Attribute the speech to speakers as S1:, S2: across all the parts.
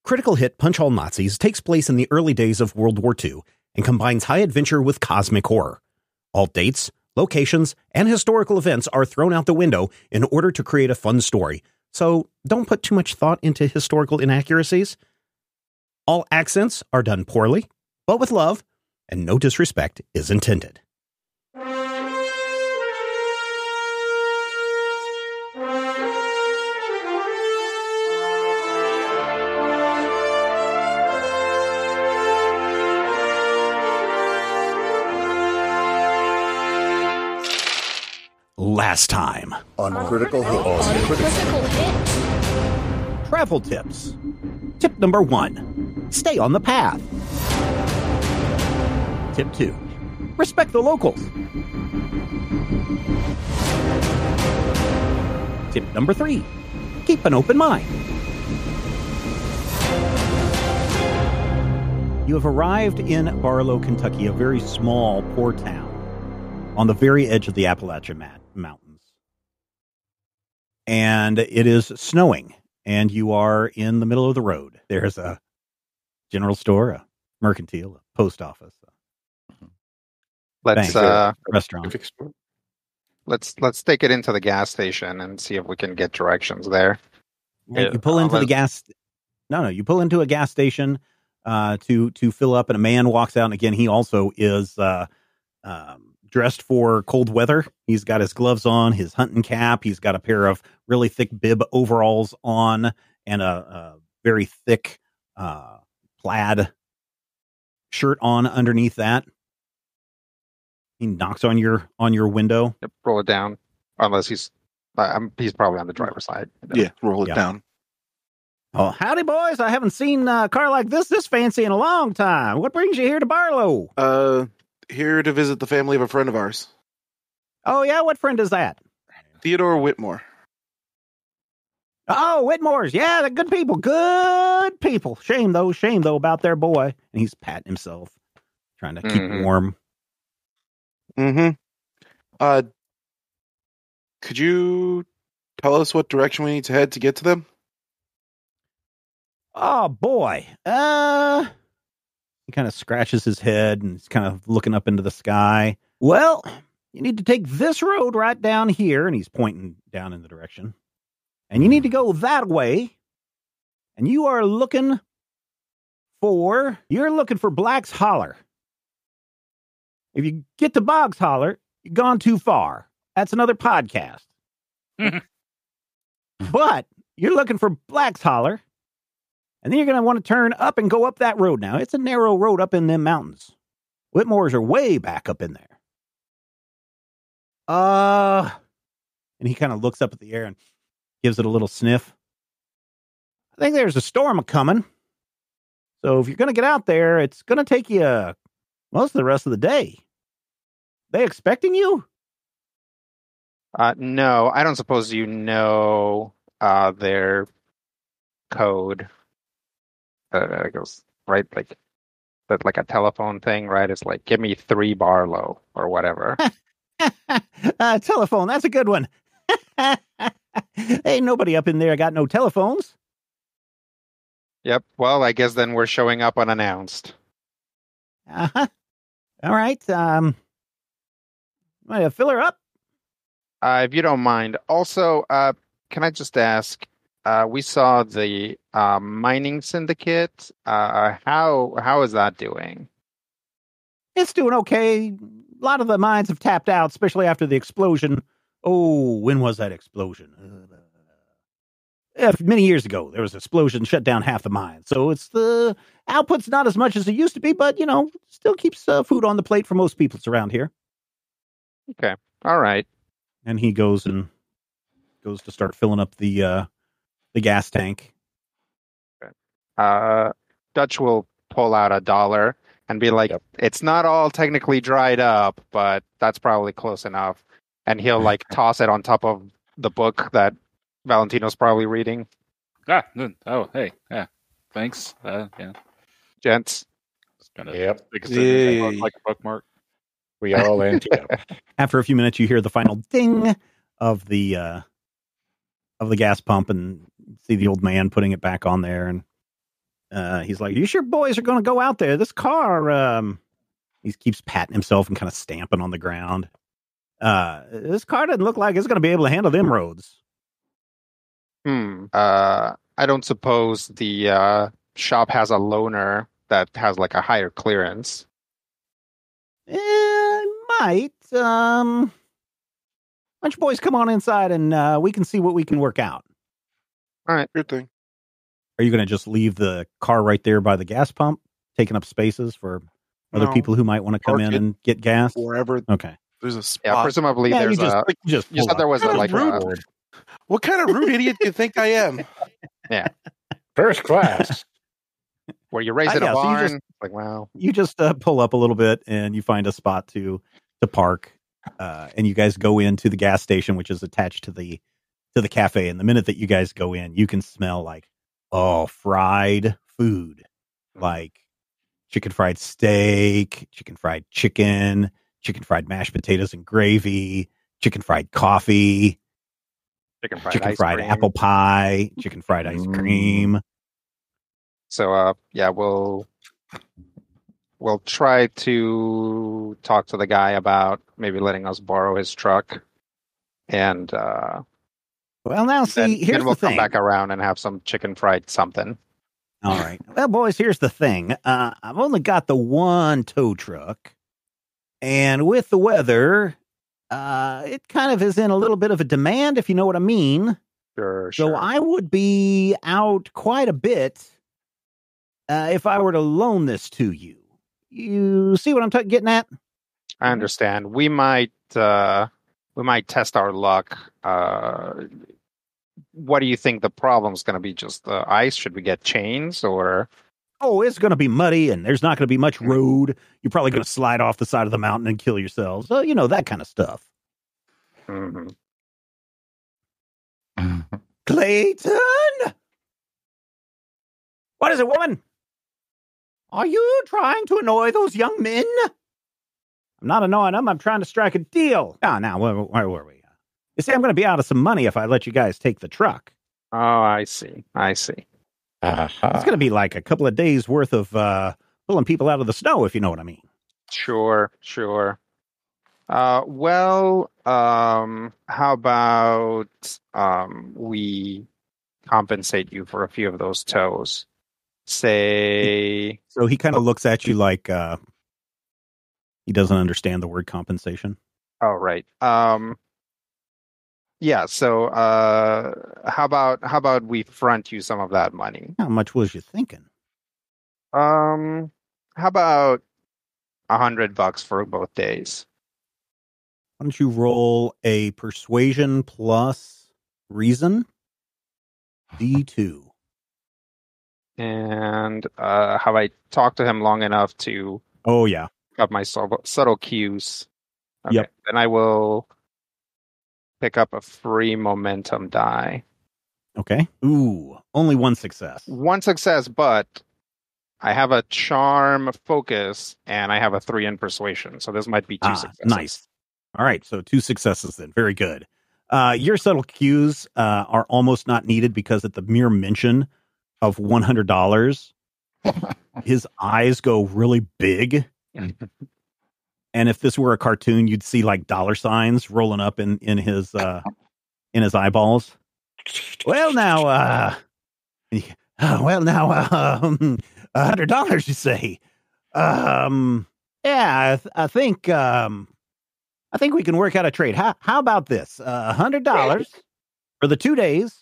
S1: Critical hit Punch All Nazis takes place in the early days of World War II and combines high adventure with cosmic horror. All dates, locations, and historical events are thrown out the window in order to create a fun story, so don't put too much thought into historical inaccuracies. All accents are done poorly, but with love, and no disrespect is intended. Last time
S2: on Critical Hit.
S1: Travel tips. Tip number 1, stay on the path. Tip 2, respect the locals. Tip number 3, keep an open mind. You have arrived in Barlow, Kentucky, a very small, poor town on the very edge of the Appalachian Mountains. And it is snowing, and you are in the middle of the road. There's a general store, a mercantile, a post office,
S3: Let's
S1: bank, restaurant.
S3: Let's take it into the gas station and see if we can get directions there.
S1: You pull into the gas. No, you pull into a gas station to fill up, and a man walks out. And again, he also is dressed for cold weather. He's got his gloves on, his hunting cap. He's got a pair of really thick bib overalls on, and a very thick plaid shirt on underneath that. He knocks on your window.
S3: Yep, roll it down, unless he's probably on the driver's side.
S4: Yeah, roll it down.
S1: Oh, howdy, boys! I haven't seen a car like this fancy in a long time. What brings you here to Barlow?
S4: Here to visit the family of a friend of ours.
S1: Oh, yeah? What friend is that?
S4: Theodore Whitmore.
S1: Oh, Whitmores. Yeah, they're good people. Good people. Shame, though, about their boy. And he's patting himself, trying to keep warm.
S4: Mm-hmm. Could you tell us what direction we need to head to get to them?
S1: Oh, boy. He kind of scratches his head and he's kind of looking up into the sky. Well, you need to take this road right down here, and he's pointing down in the direction. And you need to go that way. And you're looking for Black's Holler. If you get to Boggs Holler, you've gone too far. That's another podcast. But you're looking for Black's Holler. And then you're going to want to turn up and go up that road now. It's a narrow road up in them mountains. Whitmores are way back up in there. And he kind of looks up at the air and gives it a little sniff. I think there's a storm a-coming. So if you're going to get out there, it's going to take you most of the rest of the day. They expecting you?
S3: No, I don't suppose you know their code. It goes right like a telephone thing, right? It's like, give me 3 Barlow or whatever.
S1: Telephone, that's a good one. Ain't nobody up in there got no telephones.
S3: Yep. Well, I guess then we're showing up unannounced.
S1: Uh-huh. All right. Fill her up.
S3: If you don't mind. Also, can I just ask? We saw the mining syndicate. How is that doing?
S1: It's doing okay. A lot of the mines have tapped out, especially after the explosion. Oh, when was that explosion? Many years ago, there was an explosion, shut down half the mine. So it's the output's not as much as it used to be, but, still keeps food on the plate for most people around here.
S3: Okay. All right.
S1: And he goes to start filling up the gas tank.
S3: Okay. Dutch will pull out $1 and be like, It's not all technically dried up, but that's probably close enough. And he'll toss it on top of the book that Valentino's probably reading.
S5: Oh, hey, yeah, thanks. Yeah,
S3: Gents.
S5: Like a bookmark.
S2: We all anti-up.
S1: After a few minutes, you hear the final ding of the gas pump and see the old man putting it back on there. And He's like, "You sure boys are going to go out there? This car." He keeps patting himself and kind of stamping on the ground. This car doesn't look like it's going to be able to handle them roads.
S3: I don't suppose the shop has a loaner that has like a higher clearance.
S1: Might. Why don't you boys come on inside and we can see what we can work out.
S3: All right.
S4: Good thing.
S1: Are you going to just leave the car right there by the gas pump, taking up spaces for other people who might want to come in and get gas?
S4: Wherever.
S1: Okay.
S4: There's a spot.
S3: Yeah, presumably there's
S1: you
S3: said there was
S4: What kind of rude idiot do you think I am?
S3: Yeah.
S5: First class.
S3: Where you raise it a
S1: so
S3: barn. Like, wow.
S1: You just pull up a little bit and you find a spot to park. And you guys go into the gas station, which is attached to the cafe. And the minute that you guys go in, you can smell like, fried food, like chicken fried steak, chicken fried chicken, chicken fried mashed potatoes and gravy, chicken fried coffee, chicken fried apple pie, chicken fried ice cream.
S3: So, we'll try to talk to the guy about maybe letting us borrow his truck, and
S1: well, now see, here's
S3: then we'll
S1: the thing.
S3: Come back around and have some chicken fried something.
S1: All right. Well, boys, here's the thing. I've only got the one tow truck, and with the weather, it kind of is in a little bit of a demand, if you know what I mean.
S3: Sure.
S1: So I would be out quite a bit if I were to loan this to you. You see what I'm getting at?
S3: I understand. We might test our luck. What do you think the problem's going to be? Just the ice? Should we get chains or?
S1: Oh, it's going to be muddy and there's not going to be much road. You're probably going to slide off the side of the mountain and kill yourselves. That kind of stuff.
S3: Mm-hmm.
S1: Clayton! What is it, woman? Are you trying to annoy those young men? I'm not annoying them. I'm trying to strike a deal. Now, where were we? You see, I'm going to be out of some money if I let you guys take the truck.
S3: Oh, I see.
S5: Uh-huh.
S1: It's going to be like a couple of days worth of pulling people out of the snow, if you know what I mean.
S3: Sure. How about we compensate you for a few of those tows? Say.
S1: So he kind of looks at you like he doesn't understand the word compensation.
S3: Oh, right. Yeah. So, how about we front you some of that money?
S1: How much was you thinking?
S3: How about $100 for both days?
S1: Why don't you roll a persuasion plus reason D2?
S3: And have I talked to him long enough to?
S1: Oh yeah.
S3: Have my subtle cues. Okay.
S1: Yep.
S3: Then I will pick up a free momentum die.
S1: Okay. Ooh, only one success.
S3: One success, but I have a charm focus and I have a 3 in persuasion. So this might be 2 successes.
S1: Nice. All right. So 2 successes then. Very good. Your subtle cues are almost not needed because at the mere mention of $100, his eyes go really big. And if this were a cartoon, you'd see like dollar signs rolling up in his eyeballs. $100, you say? Yeah, I think we can work out a trade. How about this? $100 for the 2 days.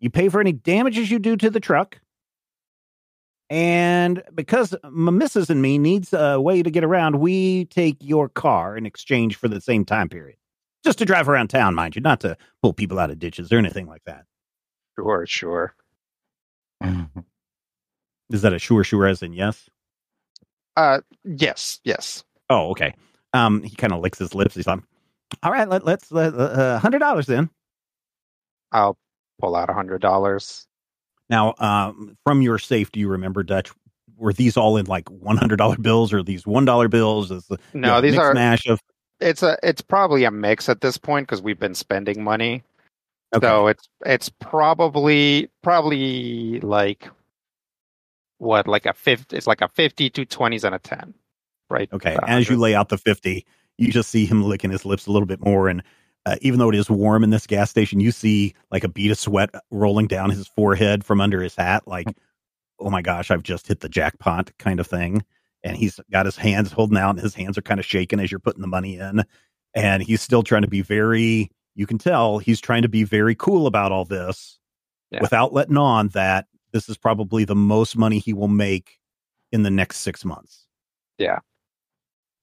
S1: You pay for any damages you do to the truck. And because my missus and me needs a way to get around, we take your car in exchange for the same time period. Just to drive around town, mind you, not to pull people out of ditches or anything like that.
S3: Sure.
S1: Is that a sure as in yes?
S3: Yes.
S1: Oh, okay. He kind of licks his lips. He's like, all right, let's $100 then.
S3: I'll pull out $100.
S1: Now, from your safe, do you remember, Dutch? Were these all in like $100 bills or these $1 bills?
S3: No, these are
S1: mash of.
S3: It's probably a mix at this point because we've been spending money. Okay. So it's probably like what, like a 50? It's like a 50, 2 20s, and a 10, right?
S1: Okay. As you lay out the 50, you just see him licking his lips a little bit more. And even though it is warm in this gas station, you see like a bead of sweat rolling down his forehead from under his hat. Like, oh my gosh, I've just hit the jackpot kind of thing. And he's got his hands holding out and his hands are kind of shaking as you're putting the money in. And he's still trying to be you can tell he's trying to be very cool about all this without letting on that this is probably the most money he will make in the next 6 months.
S3: Yeah.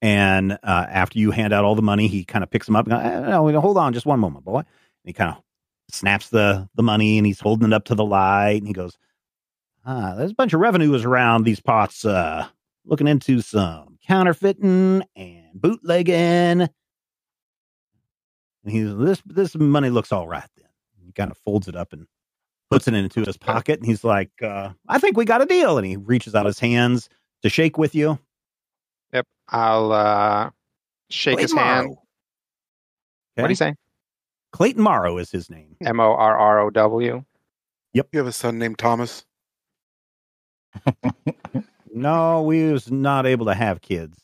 S1: And after you hand out all the money, he kind of picks them up. And goes, hold on just one moment, boy. And he kind of snaps the money and he's holding it up to the light. And he goes, there's a bunch of revenues around these parts, looking into some counterfeiting and bootlegging. And he's this money looks all right then. He kind of folds it up and puts it into his pocket. And he's like, I think we got a deal. And he reaches out his hands to shake with you.
S3: Yep. I'll shake his hand.
S1: Okay.
S3: What do you say?
S1: Clayton Morrow is his name.
S3: Morrow.
S1: Yep.
S4: You have a son named Thomas?
S1: No, we was not able to have kids.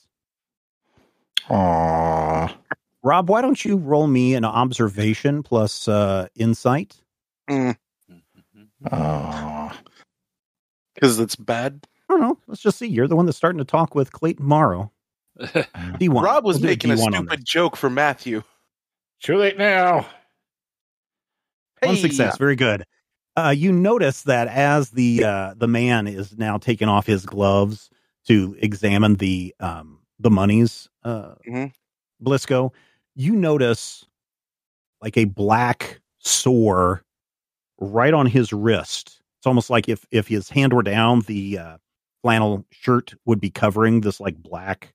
S2: Aww.
S1: Rob, why don't you roll me an observation plus insight?
S4: Because it's bad.
S1: I don't know. Let's just see. You're the one that's starting to talk with Clayton Morrow. D1.
S4: Rob was
S1: We'll do
S4: making a
S1: D1 on
S4: stupid
S1: this.
S4: joke for Matthew.
S2: Too late now.
S1: One success. Very good. You notice that as the man is now taking off his gloves to examine the monies, Blisco, you notice like a black sore right on his wrist. It's almost like if his hand were down, the flannel shirt would be covering this like black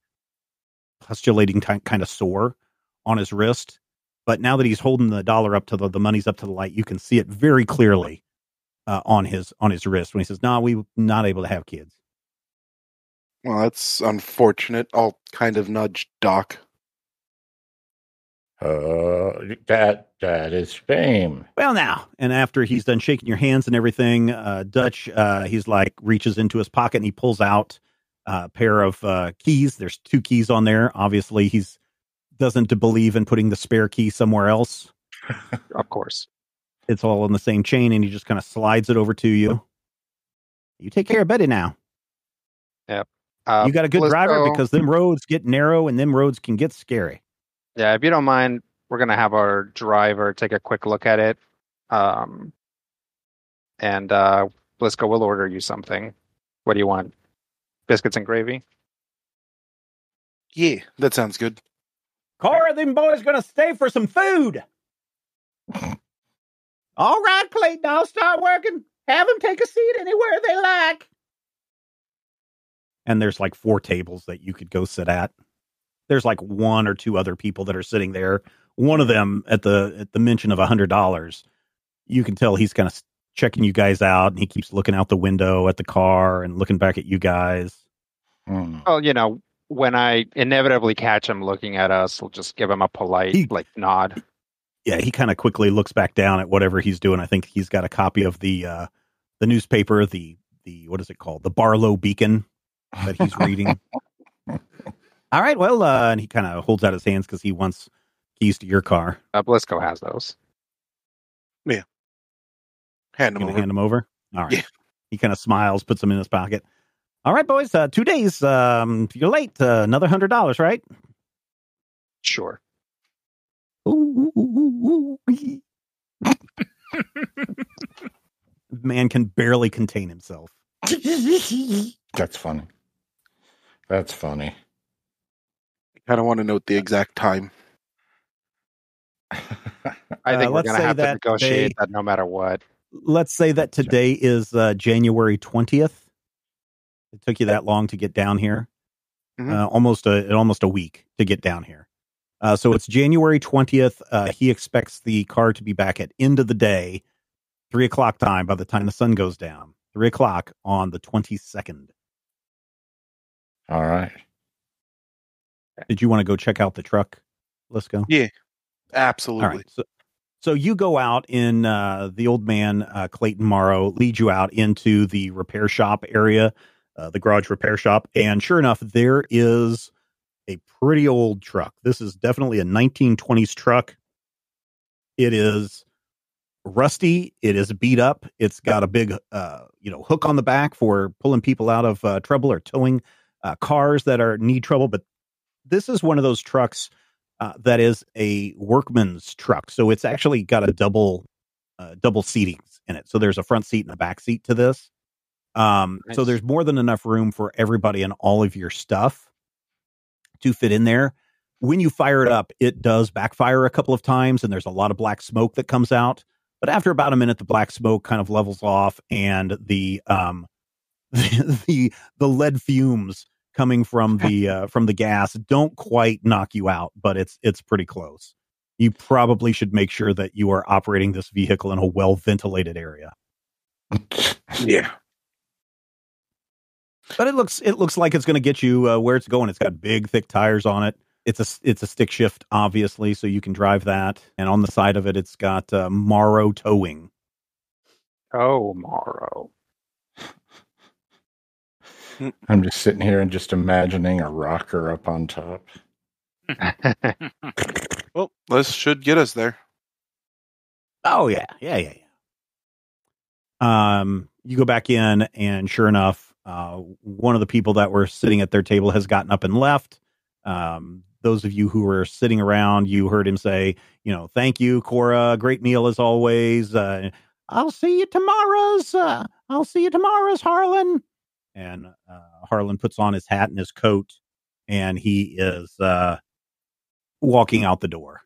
S1: pustulating kind of sore on his wrist. But now that he's holding the dollar up to the money's up to the light, you can see it very clearly on his wrist when he says, "No, we're not able to have kids."
S4: Well, that's unfortunate. I'll kind of nudge Doc.
S2: That is shame.
S1: Well, now, and after he's done shaking your hands and everything, Dutch, he's like reaches into his pocket and he pulls out a pair of keys. There's 2 keys on there. Obviously, he's doesn't believe in putting the spare key somewhere else.
S3: Of course.
S1: It's all on the same chain, and he just kind of slides it over to you. You take care of Betty now.
S3: Yep.
S1: You got a good driver because them roads get narrow and them roads can get scary.
S3: Yeah, if you don't mind, we're going to have our driver take a quick look at it. And Blisco will order you something. What do you want? Biscuits and gravy?
S4: Yeah, that sounds good.
S1: Cora, them boys going to stay for some food. All right, Clayton, I'll start working. Have them take a seat anywhere they like. And there's like 4 tables that you could go sit at. There's like 1 or 2 other people that are sitting there. One of them at the mention of $100, you can tell he's kind of checking you guys out, and he keeps looking out the window at the car and looking back at you guys.
S3: Well, when I inevitably catch him looking at us, we'll just give him a polite nod.
S1: Yeah, he kind of quickly looks back down at whatever he's doing. I think he's got a copy of the newspaper, the what is it called? The Barlow Beacon that he's reading. All right, well, and he kind of holds out his hands because he wants keys to your car.
S3: Blisco has those.
S4: Yeah. Hand them
S1: over. All right.
S4: Yeah.
S1: He kind of smiles, puts them in his pocket. All right, boys, 2 days. You're late. Another $100, right?
S3: Sure.
S1: Man can barely contain himself.
S2: That's funny. That's funny.
S4: I don't want to note the exact time.
S3: I think we're going to have to negotiate that no matter what.
S1: Let's say that today is January 20th. It took you that long to get down here. Almost a week to get down here. So it's January 20th. He expects the car to be back at end of the day, 3:00 time by the time the sun goes down. 3:00 on the 22nd.
S2: All right.
S1: Did you want to go check out the truck? Let's go.
S4: Yeah, absolutely.
S1: All right. So you go out in the old man, Clayton Morrow, leads you out into the repair shop area, the garage repair shop. And sure enough, there is a pretty old truck. This is definitely a 1920s truck. It is rusty. It is beat up. It's got a big, hook on the back for pulling people out of trouble or towing cars that need trouble. But this is one of those trucks that is a workman's truck. So it's actually got a double seatings in it. So there's a front seat and a back seat to this.
S3: Nice.
S1: So there's more than enough room for everybody and all of your stuff to fit in there. When you fire it up, it does backfire a couple of times, and there's a lot of black smoke that comes out. But after about a minute, the black smoke kind of levels off, and the the lead fumes coming from the gas don't quite knock you out, but it's pretty close. You probably should make sure that you are operating this vehicle in a well ventilated area.
S4: Yeah.
S1: But it looks like it's going to get you where it's going. It's got big, thick tires on it. It's a stick shift, obviously, so you can drive that. And on the side of it, it's got Morrow Towing.
S3: Oh, Morrow.
S2: I'm just sitting here and just imagining a rocker up on top.
S4: Well, this should get us there.
S1: Oh yeah. You go back in, and sure enough, one of the people that were sitting at their table has gotten up and left. Those of you who were sitting around, you heard him say, thank you, Cora. Great meal as always. I'll see you tomorrow's. Harlan. And Harlan puts on his hat and his coat, and he is walking out the door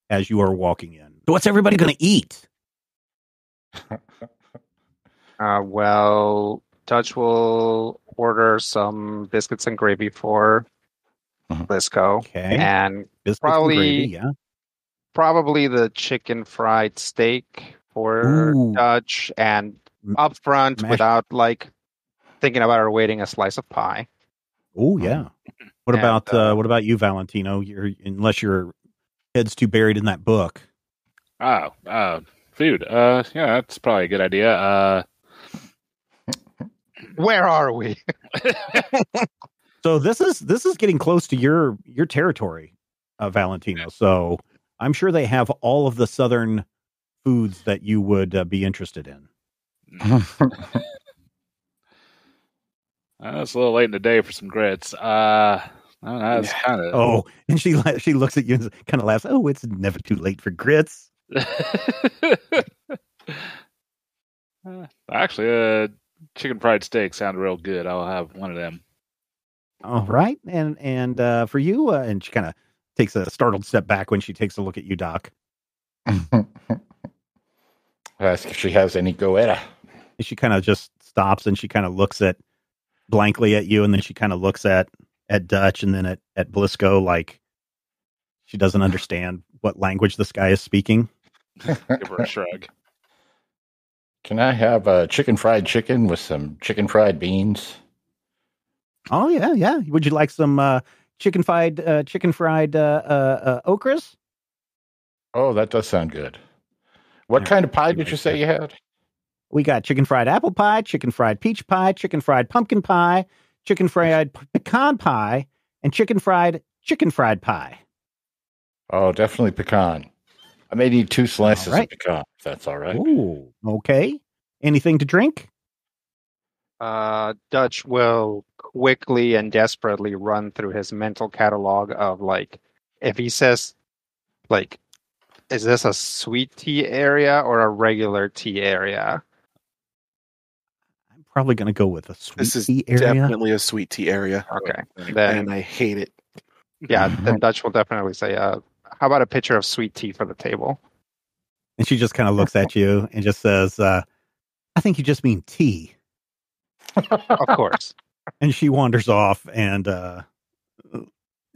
S1: as you are walking in. So what's everybody going to eat?
S3: Well, Dutch will order some biscuits and gravy for Blisco.
S1: Okay.
S3: And
S1: Biscuits
S3: probably,
S1: and gravy, yeah.
S3: probably the chicken fried steak for
S1: Ooh.
S3: Dutch, and up front, without thinking about her, waiting a slice of pie.
S1: Oh yeah. What about you, Valentino? Unless your head's too buried in that book.
S5: Food. Yeah, that's probably a good idea.
S3: Where are we?
S1: So this is getting close to your territory, Valentino. So I'm sure they have all of the southern foods that you would be interested in.
S5: It's a little late in the day for some grits. I don't know, it's kind of.
S1: Oh, and she looks at you and kind of laughs. Oh, it's never too late for grits.
S5: Actually, chicken fried steak sounded real good. I'll have one of them.
S1: All right, and for you, and she kind of takes a startled step back when she takes a look at you, Doc.
S2: Ask if she has any goetta.
S1: And she kind of just stops and she kind of looks blankly at you, and then she kind of looks at Dutch and then at Blisco like she doesn't understand what language this guy is speaking.
S5: Give her a shrug.
S2: Can I have a fried chicken with some chicken fried beans?
S1: Oh yeah. Would you like some chicken fried okras?
S2: Oh, that does sound good. What kind of pie did you say you had?
S1: We got chicken fried apple pie, chicken fried peach pie, chicken fried pumpkin pie, chicken fried pecan pie, and chicken fried pie.
S2: Oh, definitely pecan. I may need 2 slices of pecan, if that's all right.
S1: Ooh, okay. Anything to drink?
S3: Dutch will quickly and desperately run through his mental catalog of if he says is this a sweet tea area or a regular tea area?
S1: I'm probably going to go with a sweet tea area.
S4: This is definitely a sweet tea area.
S3: Okay.
S4: And I hate it.
S3: Yeah, then Dutch will definitely say, how about a pitcher of sweet tea for the table?
S1: And she just kind of looks at you and just says, I think you just mean tea.
S3: Of course.
S1: And she wanders off, and in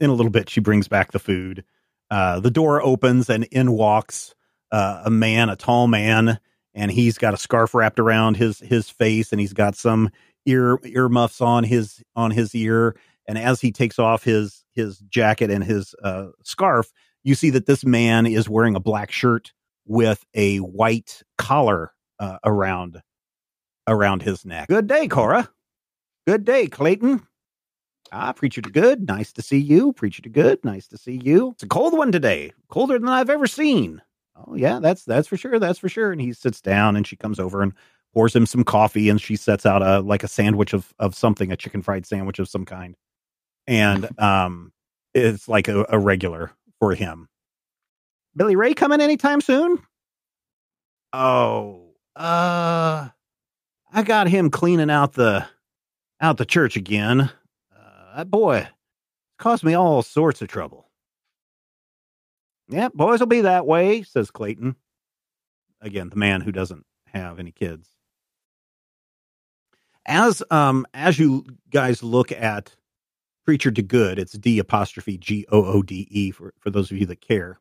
S1: a little bit, she brings back the food. The door opens, and in walks a tall man, and he's got a scarf wrapped around his face, and he's got some earmuffs on his ear. And as he takes off his jacket and his scarf, you see that this man is wearing a black shirt with a white collar around his neck. Good day, Cora. Good day, Clayton. Preacher to good. Nice to see you. Preacher to good. Nice to see you. It's a cold one today. Colder than I've ever seen. Oh, yeah, that's for sure. That's for sure. And he sits down and she comes over and pours him some coffee and she sets out a sandwich of something, a chicken fried sandwich of some kind. And it's like a regular for him. Billy Ray coming anytime soon? Oh, I got him cleaning out the church again. That boy caused me all sorts of trouble. Yeah, boys will be that way, says Clayton. Again, the man who doesn't have any kids. As you guys look at Preacher to Good, it's D''Goode for those of you that care.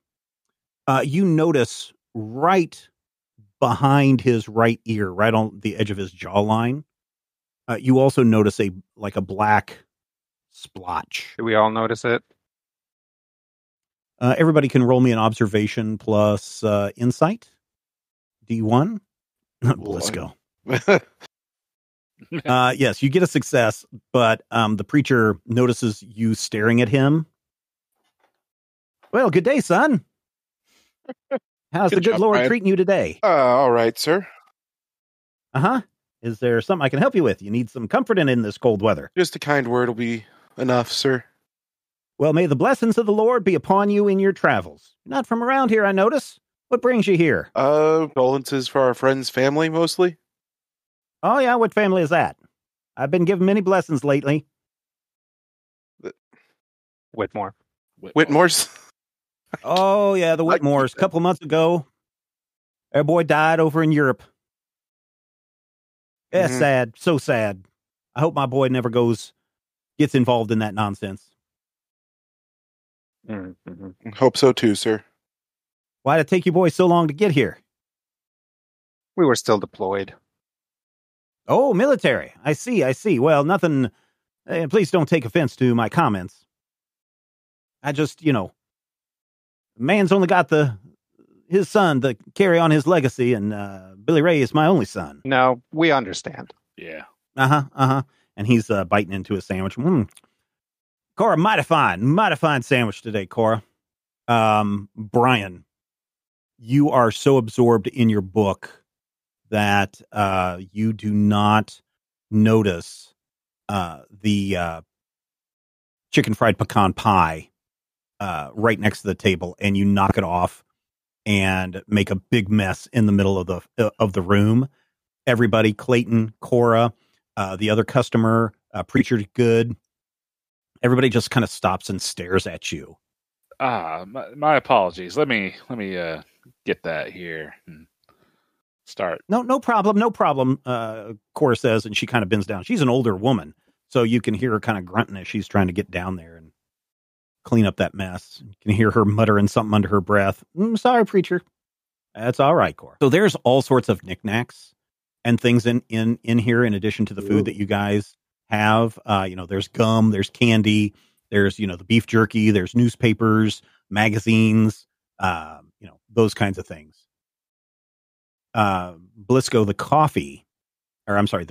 S1: You notice right behind his right ear, right on the edge of his jawline, you also notice a black splotch.
S3: Do we all notice it?
S1: Everybody can roll me an observation plus insight. D1. Blisco. Yes, you get a success, but the preacher notices you staring at him. Well, good day, son. How's the good Lord
S4: Brian.
S1: treating you today?
S4: All right, sir.
S1: Uh-huh. Is there something I can help you with? You need some comfort in this cold weather.
S4: Just a kind word will be enough, sir.
S1: Well, may the blessings of the Lord be upon you in your travels. You're not from around here, I notice. What brings you here?
S4: Condolences for our friend's family, mostly.
S1: Oh, yeah? What family is that? I've been given many blessings lately.
S3: Whitmore.
S4: Whitmore's.
S1: Oh, yeah, the Whitmores. A couple of months ago, their boy died over in Europe. Yeah, sad. So sad. I hope my boy never gets involved in that nonsense.
S3: Mm-hmm.
S4: Hope so too, sir.
S1: Why did it take you boys so long to get here?
S3: We were still deployed.
S1: Oh, military. I see. Well, nothing. Please don't take offense to my comments. I just, man's only got his son to carry on his legacy, and Billy Ray is my only son.
S3: No, we understand.
S5: Yeah.
S1: And he's biting into his sandwich. Cora, mighty fine sandwich today, Cora. Brian, you are so absorbed in your book that you do not notice the chicken fried pecan pie right next to the table, and you knock it off and make a big mess in the middle of the room. Everybody, Clayton, Cora, the other customer, Preacher to Good, everybody just kind of stops and stares at you.
S5: My apologies. Let me get that here and start.
S1: No problem. Cora says, and she kind of bends down. She's an older woman, so you can hear her kind of grunting as she's trying to get down there and clean up that mess. You can hear her muttering something under her breath. Sorry, Preacher. That's all right, Cora. So there's all sorts of knickknacks and things in here in addition to the food that you guys have. There's gum, there's candy, there's, the beef jerky, there's newspapers, magazines, those kinds of things. Blisco, the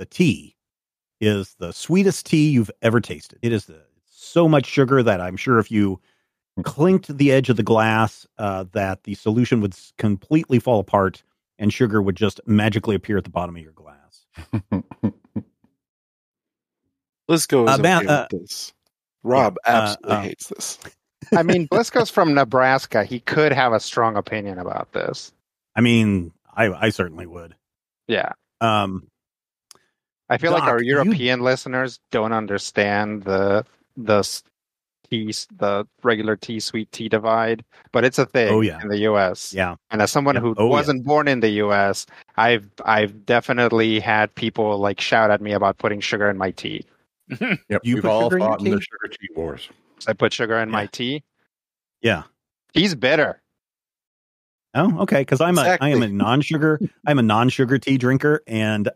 S1: tea is the sweetest tea you've ever tasted. It is so much sugar that I'm sure if you clinked the edge of the glass, that the solution would completely fall apart and sugar would just magically appear at the bottom of your glass.
S4: Blisco is okay with this. Rob absolutely hates this.
S3: I mean, Blisco's from Nebraska. He could have a strong opinion about this.
S1: I mean, I certainly would.
S3: Yeah.
S1: I
S3: feel like our European listeners don't understand the regular tea sweet tea divide, but it's a thing in the US.
S1: Yeah.
S3: And as someone who wasn't born in the US, I've definitely had people like shout at me about putting sugar in my tea.
S2: Yep, we've all fought in the sugar tea wars.
S3: I put sugar in my tea.
S1: Yeah.
S3: Tea's bitter.
S1: Oh, okay. Because I am a non-sugar tea drinker, and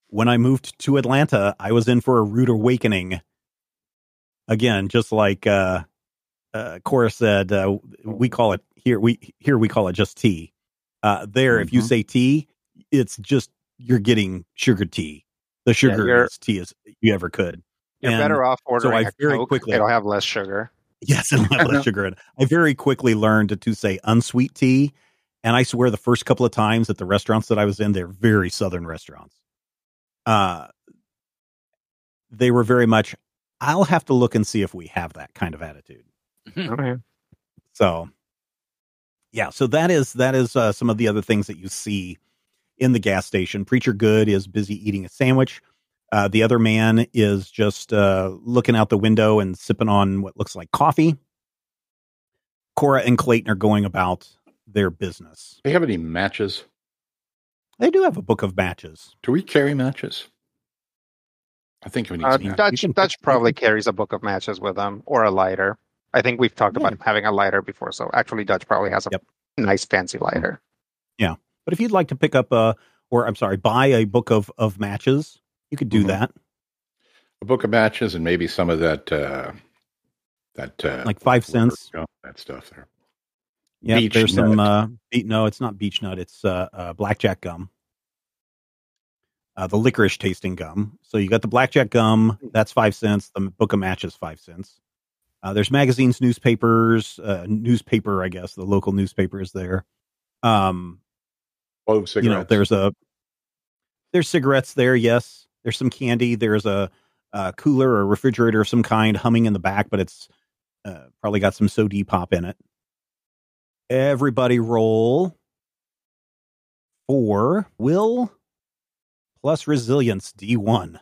S1: when I moved to Atlanta, I was in for a rude awakening. Again, just like Cora said, we call it here. We call it just tea. If you say tea, it's just you're getting sugar tea, the sugariest tea as you ever could.
S3: You're better off ordering a Coke.
S1: Quickly,
S3: it'll have less sugar.
S1: Yes, it'll have less sugar in it. I very quickly learned to say unsweet tea, and I swear the first couple of times at the restaurants that I was in, they're very Southern restaurants. They were very much, I'll have to look and see if we have that kind of attitude.
S3: Okay.
S1: So, yeah, so that is some of the other things that you see in the gas station. Preacher Good is busy eating a sandwich. The other man is just looking out the window and sipping on what looks like coffee. Cora and Clayton are going about their business.
S2: Do you have any matches?
S1: They do have a book of matches.
S2: Do we carry matches? I think we need
S3: Dutch probably carries a book of matches with him, or a lighter. I think we've talked about him having a lighter before, so actually Dutch probably has a nice fancy lighter.
S1: Yeah, but if you'd like to pick up buy a book of matches, you could do that.
S2: A book of matches and maybe some of that
S1: like 5 cents.
S2: That stuff there.
S1: Yeah,
S2: beach
S1: there's
S2: nut.
S1: some no, it's not beech nut, it's blackjack gum. The licorice tasting gum. So you got the blackjack gum, that's 5 cents. The book of matches 5 cents. There's magazines, newspapers, newspaper, I guess the local newspaper is there.
S2: Cigarettes.
S1: There's cigarettes there. Yes, there's some candy. There's a cooler or refrigerator of some kind humming in the back, but it's probably got some soda pop in it. Everybody roll for will plus resilience D1.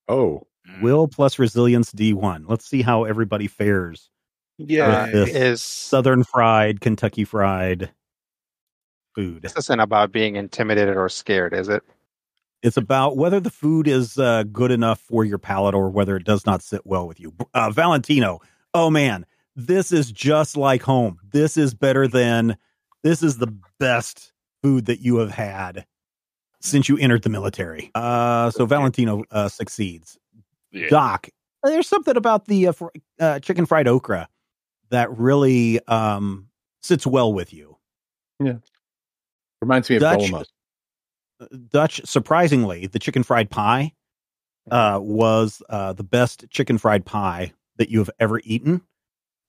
S2: Oh,
S1: will plus resilience D1. Let's see how everybody fares.
S4: Yeah,
S3: is
S1: Southern fried, Kentucky fried food.
S3: This isn't about being intimidated or scared, is it?
S1: It's about whether the food is good enough for your palate or whether it does not sit well with you. Valentino, oh man, this is just like home. This is the best food that you have had since you entered the military. So Valentino succeeds.
S5: Yeah.
S1: Doc, there's something about the chicken fried okra that really sits well with you.
S2: Yeah. Reminds me of Dolma.
S1: Dutch, surprisingly, the chicken fried pie was the best chicken fried pie that you have ever eaten.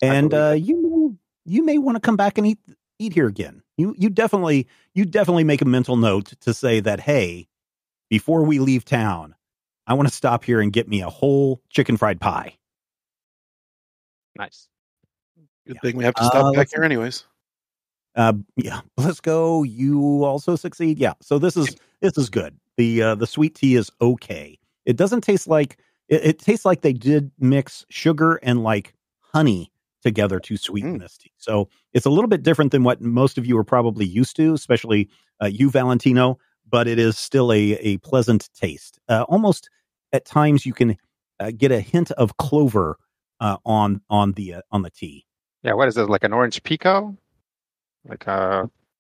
S1: And you may want to come back and eat here again. You definitely make a mental note to say that, hey, before we leave town, I want to stop here and get me a whole chicken fried pie.
S3: Nice.
S4: Good thing we have to stop back here anyways.
S1: Yeah, let's go. You also succeed. Yeah. So this is good. The sweet tea is okay. It doesn't taste like it tastes like they did mix sugar and like honey together to sweeten this tea. So it's a little bit different than what most of you are probably used to, especially you, Valentino, but it is still a pleasant taste. Almost at times you can get a hint of clover on the tea.
S3: Yeah, what is this, like an orange pico?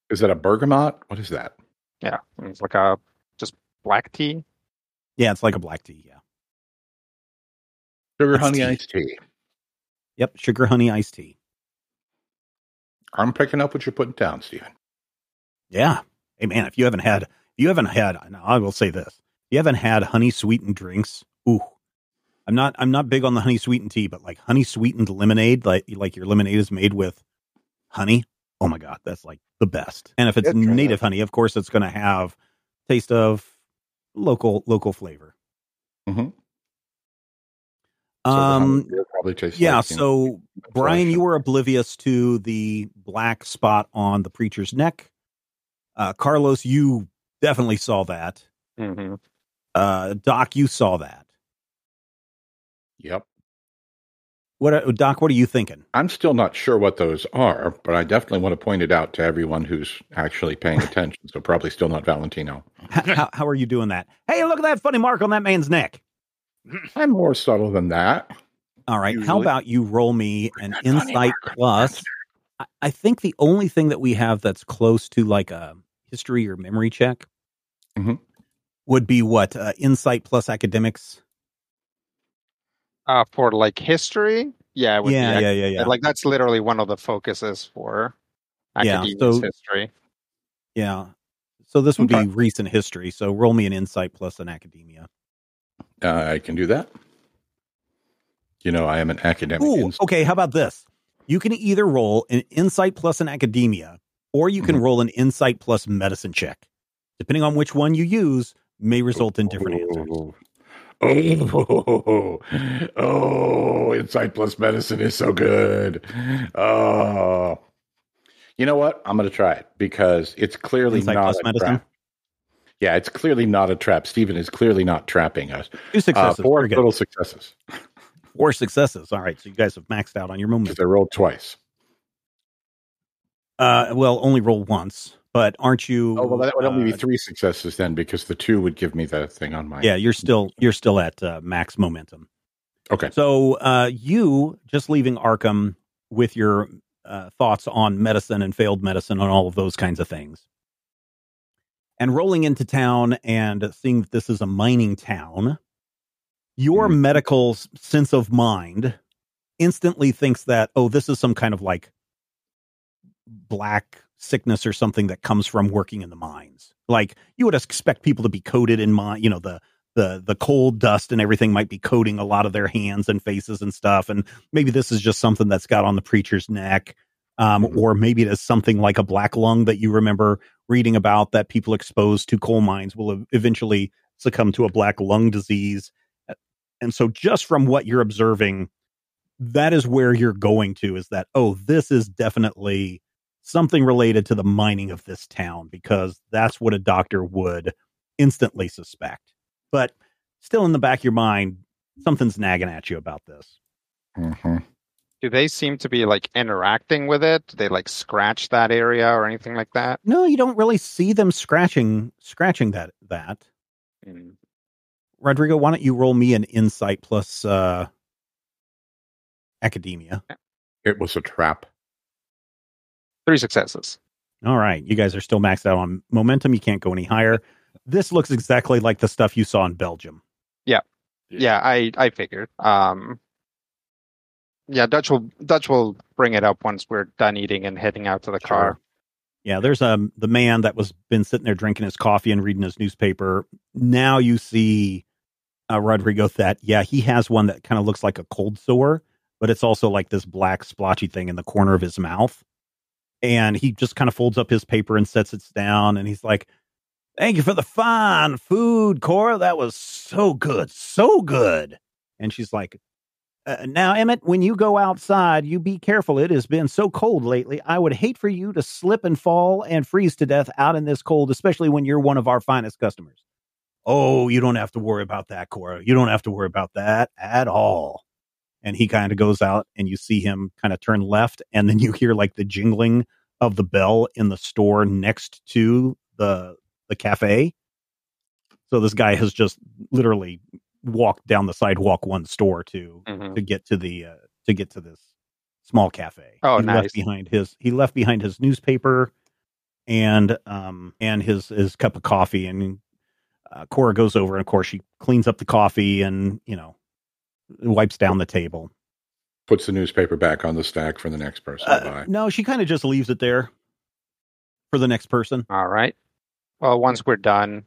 S2: Is that a bergamot? What is that?
S3: Yeah, it's like a just black tea.
S1: Yeah, it's like a black tea. Yeah,
S2: Sugar honey iced tea.
S1: Yep, sugar honey iced tea.
S2: I'm picking up what you're putting down, Stephen.
S1: Yeah. Hey man, if you haven't had, I will say this: if you haven't had honey sweetened drinks, ooh, I'm not big on the honey sweetened tea, but like honey sweetened lemonade, like your lemonade is made with honey. Oh my God, that's like the best. And if it's native honey, of course, it's going to have taste of local flavor.
S2: Mm-hmm.
S1: Probably tastes so Brian, you were oblivious to the black spot on the preacher's neck. Carlos, you definitely saw that.
S3: Mm-hmm.
S1: Doc, you saw that.
S2: Yep.
S1: Doc, what are you thinking?
S2: I'm still not sure what those are, but I definitely want to point it out to everyone who's actually paying attention. So probably still not Valentino.
S1: How are you doing that? Hey, look at that funny mark on that man's neck.
S2: I'm more subtle than that.
S1: All right. Usually. How about you roll me an insight plus? I think the only thing that we have that's close to like a history or memory check would be what? Insight plus academics?
S3: For like history? Yeah, it would
S1: Yeah,
S3: be.
S1: yeah.
S3: Like that's literally one of the focuses for
S1: Yeah,
S3: academia's
S1: so
S3: history.
S1: yeah. So this would
S2: Okay.
S1: be recent history. So roll me an insight plus an academia.
S2: I can do that. You know, I am an academic.
S1: Ooh, okay. How about this? You can either roll an insight plus an academia, or you can roll an insight plus medicine check. Depending on which one you use, may result in different answers.
S2: Insight plus medicine is so good. Oh, you know what? I'm going to try it because it's clearly
S1: Insight
S2: not
S1: plus
S2: a
S1: medicine?
S2: trap. Yeah, it's clearly not a trap. Stephen is clearly not trapping us.
S1: 2 successes.
S2: 4
S1: Very good.
S2: total successes
S1: 4 successes. All right. So you guys have maxed out on your
S2: because
S1: momentum.
S2: I rolled twice.
S1: Well, only roll once, but aren't you?
S2: Oh, well, that would only be 3 successes then because the 2 would give me the thing on my.
S1: Yeah, you're still at max momentum.
S2: Okay.
S1: So you just leaving Arkham with your thoughts on medicine and failed medicine and all of those kinds of things, and rolling into town and seeing that this is a mining town, your medical sense of mind instantly thinks that, oh, this is some kind of like black sickness or something that comes from working in the mines. Like you would expect people to be coated in mine, the coal dust and everything might be coating a lot of their hands and faces and stuff. And maybe this is just something that's got on the preacher's neck. Or maybe it is something like a black lung that you remember reading about, that people exposed to coal mines will eventually succumb to a black lung disease. And so just from what you're observing, that is where you're going to, is that, oh, this is definitely something related to the mining of this town, because that's what a doctor would instantly suspect. But still in the back of your mind, something's nagging at you about this.
S2: Mm-hmm.
S3: Do they seem to be like interacting with it? Do they like scratch that area or anything like that?
S1: No, you don't really see them scratching that. Rodrigo, why don't you roll me an insight plus academia?
S2: It was a trap.
S3: 3 successes.
S1: All right. You guys are still maxed out on momentum. You can't go any higher. This looks exactly like the stuff you saw in Belgium.
S3: Yeah, I figured. Yeah, Dutch will bring it up once we're done eating and heading out to the car.
S1: Yeah, there's the man that was been sitting there drinking his coffee and reading his newspaper. Now you see Rodrigo that, yeah, he has one that kind of looks like a cold sore, but it's also like this black splotchy thing in the corner of his mouth. And he just kind of folds up his paper and sets it down. And he's like, "Thank you for the fine food, Cora. That was so good. So good." And she's like, "Now, Emmett, when you go outside, you be careful. It has been so cold lately. I would hate for you to slip and fall and freeze to death out in this cold, especially when you're one of our finest customers." "Oh, you don't have to worry about that, Cora. You don't have to worry about that at all." And he kind of goes out and you see him kind of turn left. And then you hear like the jingling of the bell in the store next to the cafe. So this guy has just literally walked down the sidewalk one store to get to this small cafe.
S3: Oh,
S1: he
S3: nice.
S1: He left behind his newspaper and his cup of coffee. And Cora goes over and of course she cleans up the coffee and wipes down the table.
S2: Puts the newspaper back on the stack for the next person to buy.
S1: No, she kind of just leaves it there for the next person.
S3: All right. Well, once we're done,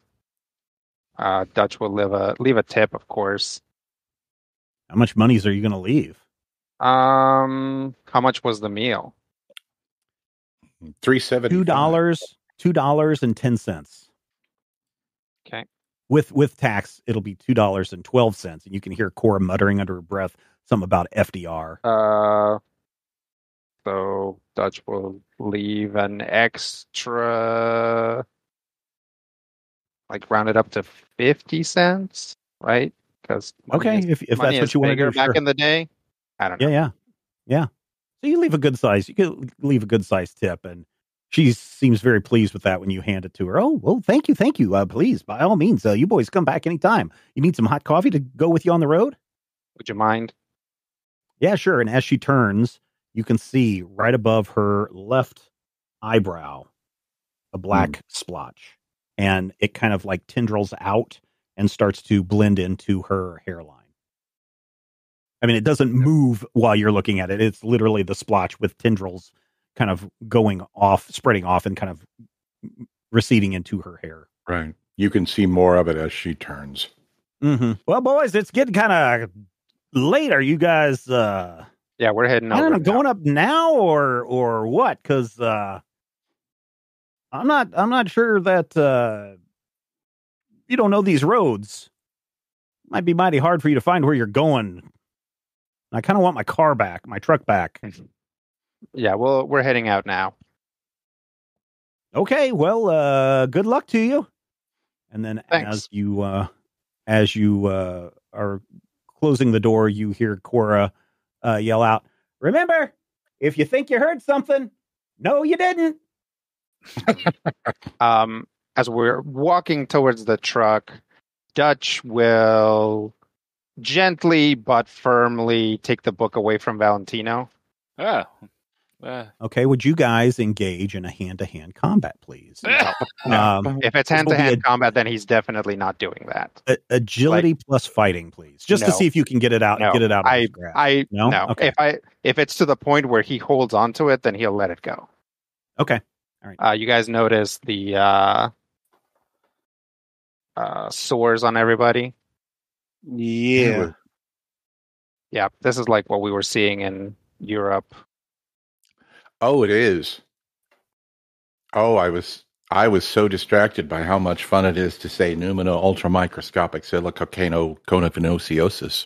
S3: Dutch will leave a tip, of course.
S1: How much monies are you going to leave?
S3: How much was the meal?
S2: $3.70.
S1: $2.10.
S3: Okay.
S1: With tax, it'll be $2.12, and you can hear Cora muttering under her breath something about FDR.
S3: So Dutch will leave an extra, like round it up to 50 cents, right? Because
S1: okay, if that's what you want to do,
S3: back
S1: sure.
S3: in the day, I don't know.
S1: Yeah. So you leave a good size. You could leave a good size tip, and she seems very pleased with that when you hand it to her. "Oh, well, thank you. Please, by all means, you boys come back anytime. You need some hot coffee to go with you on the road?"
S3: Would you mind?
S1: Yeah, sure. And as she turns, you can see right above her left eyebrow a black splotch, and it kind of like tendrils out and starts to blend into her hairline. I mean, it doesn't move while you're looking at it. It's literally the splotch with tendrils kind of going off, spreading off, and kind of receding into her hair.
S2: Right. You can see more of it as she turns.
S1: Mm-hmm. Well, boys, it's getting kind of late. Are you guys?
S3: Yeah, we're heading
S1: I don't
S3: over.
S1: know, going up now or what? Because I'm not sure that you don't know these roads. Might be mighty hard for you to find where you're going. I kind of want my truck back.
S3: Yeah, well, we're heading out now.
S1: Okay, well, good luck to you. And then
S3: Thanks.
S1: as you are closing the door, you hear Cora yell out, "Remember, if you think you heard something, no, you didn't."
S3: As we're walking towards the truck, Dutch will gently but firmly take the book away from Valentino.
S1: Okay, would you guys engage in a hand-to-hand combat, please?
S3: If it's hand-to-hand combat, then he's definitely not doing that.
S1: Agility plus fighting, please, just to see if you can get it out.
S3: No,
S1: get it out of his grasp.
S3: No.
S1: Okay.
S3: If it's to the point where he holds on to it, then he'll let it go.
S1: Okay. All right.
S3: You guys notice the sores on everybody?
S4: Yeah.
S3: Yeah, this is like what we were seeing in Europe.
S2: Oh, it is. Oh, I was so distracted by how much fun it is to say pneumino ultramicroscopic silicocainoconopinosiosis.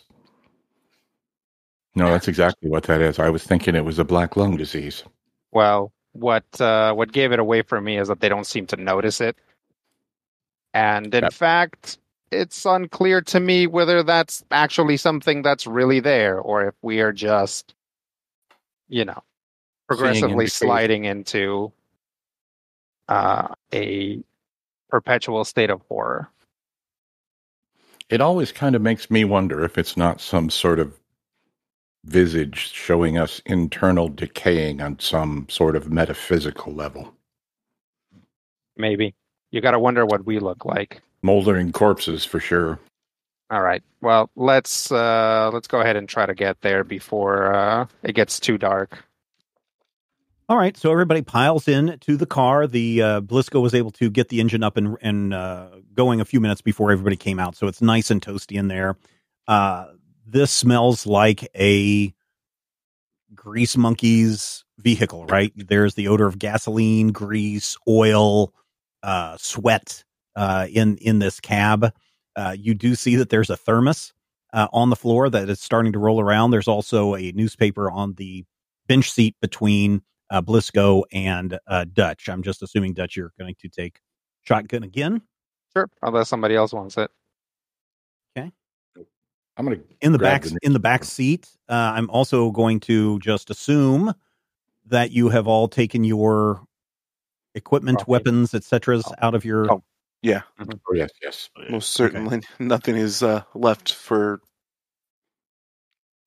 S2: No, that's exactly what that is. I was thinking it was a black lung disease.
S3: Well, what gave it away for me is that they don't seem to notice it. And in fact, it's unclear to me whether that's actually something that's really there or if we are just, progressively sliding into a perpetual state of horror.
S2: It always kind of makes me wonder if it's not some sort of visage showing us internal decaying on some sort of metaphysical level.
S3: Maybe. You got to wonder what we look like.
S2: Moldering corpses for sure.
S3: All right. Well, let's go ahead and try to get there before it gets too dark.
S1: All right, so everybody piles in to the car. The Blisco was able to get the engine up and going a few minutes before everybody came out, so it's nice and toasty in there. This smells like a grease monkey's vehicle, right? There's the odor of gasoline, grease, oil, sweat in this cab. You do see that there's a thermos on the floor that is starting to roll around. There's also a newspaper on the bench seat between Blisco and Dutch. I'm just assuming, Dutch, you're going to take shotgun again.
S3: Sure, unless somebody else wants it.
S1: Okay.
S2: I'm going to
S1: in the back seat. I'm also going to just assume that you have all taken your equipment, weapons, etc. out of your.
S4: Oh, yeah.
S2: Mm-hmm. Oh, yes.
S4: Most certainly, nothing is left for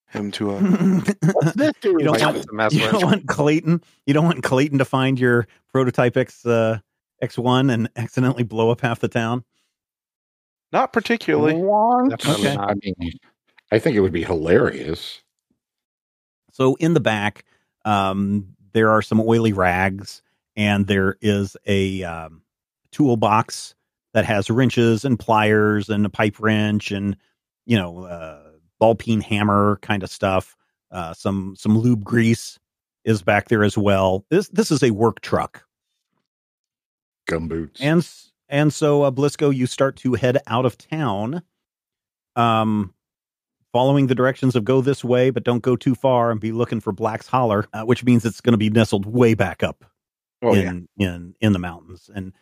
S4: him to.
S2: What's this
S1: you don't want Clayton. You don't want Clayton to find your prototype X1 and accidentally blow up half the town.
S4: Not particularly.
S1: Okay.
S2: I mean, I think it would be hilarious.
S1: So in the back, there are some oily rags, and there is a toolbox that has wrenches and pliers and a pipe wrench and ball peen hammer kind of stuff. Some lube grease is back there as well. This is a work truck.
S2: Gumboots.
S1: And so Blisco, you start to head out of town, following the directions of go this way, but don't go too far and be looking for Black's Holler, which means it's going to be nestled way back up in the mountains. And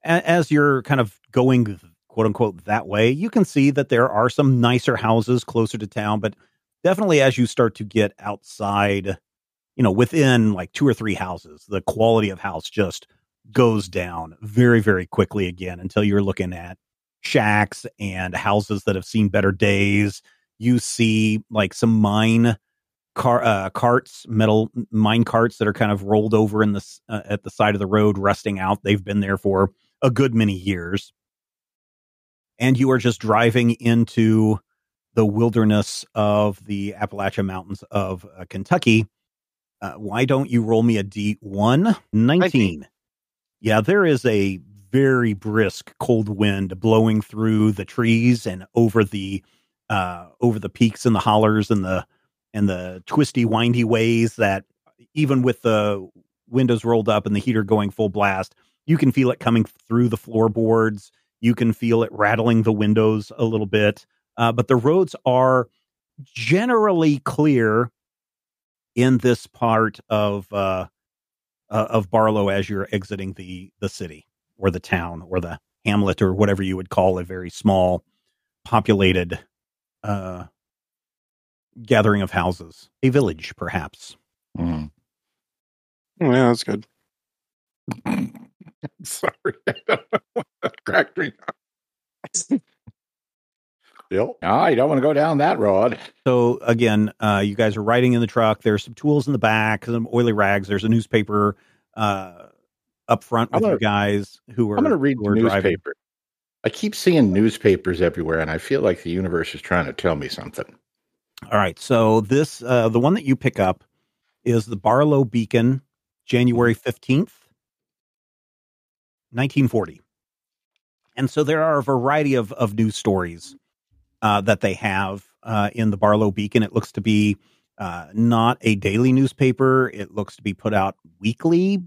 S1: as you're kind of going, quote unquote, that way, you can see that there are some nicer houses closer to town, but definitely as you start to get outside, within like 2 or 3 houses, the quality of house just goes down very, very quickly again until you're looking at shacks and houses that have seen better days. You see like some metal mine carts that are kind of rolled over in this at the side of the road, rusting out. They've been there for a good many years. And you are just driving into the wilderness of the Appalachian Mountains of Kentucky. Why don't you roll me a D1? 19. Yeah, there is a very brisk cold wind blowing through the trees and over the peaks and the hollers and the twisty, windy ways that even with the windows rolled up and the heater going full blast, you can feel it coming through the floorboards. You can feel it rattling the windows a little bit. But the roads are generally clear in this part of Barlow as you're exiting the city or the town or the hamlet or whatever you would call a very small populated gathering of houses, a village perhaps.
S2: Mm.
S4: Oh, yeah, that's good.
S2: Sorry, I don't know what that cracked me up. Yep. I don't want to go down that road.
S1: So again, you guys are riding in the truck. There's some tools in the back, some oily rags. There's a newspaper up front with you guys who are.
S2: I'm going to read the newspaper.
S1: Driving.
S2: I keep seeing newspapers everywhere, and I feel like the universe is trying to tell me something.
S1: All right. So this, the one that you pick up is the Barlow Beacon, January 15th, 1940. And so there are a variety of news stories that they have in the Barlow Beacon. It looks to be not a daily newspaper. It looks to be put out weekly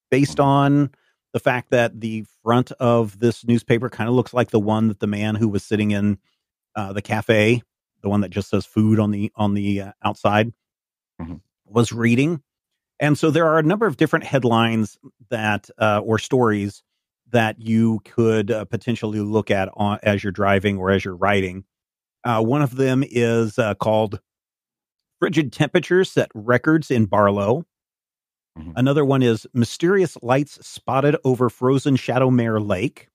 S1: based on the fact that the front of this newspaper kind of looks like the one that the man who was sitting in the cafe, the one that just says food on the outside, was reading. And so there are a number of different headlines that or stories that you could potentially look at as you're driving or as you're riding. One of them is called Frigid Temperatures Set Records in Barlow. Another one is Mysterious Lights Spotted Over Frozen Shadowmere Lake.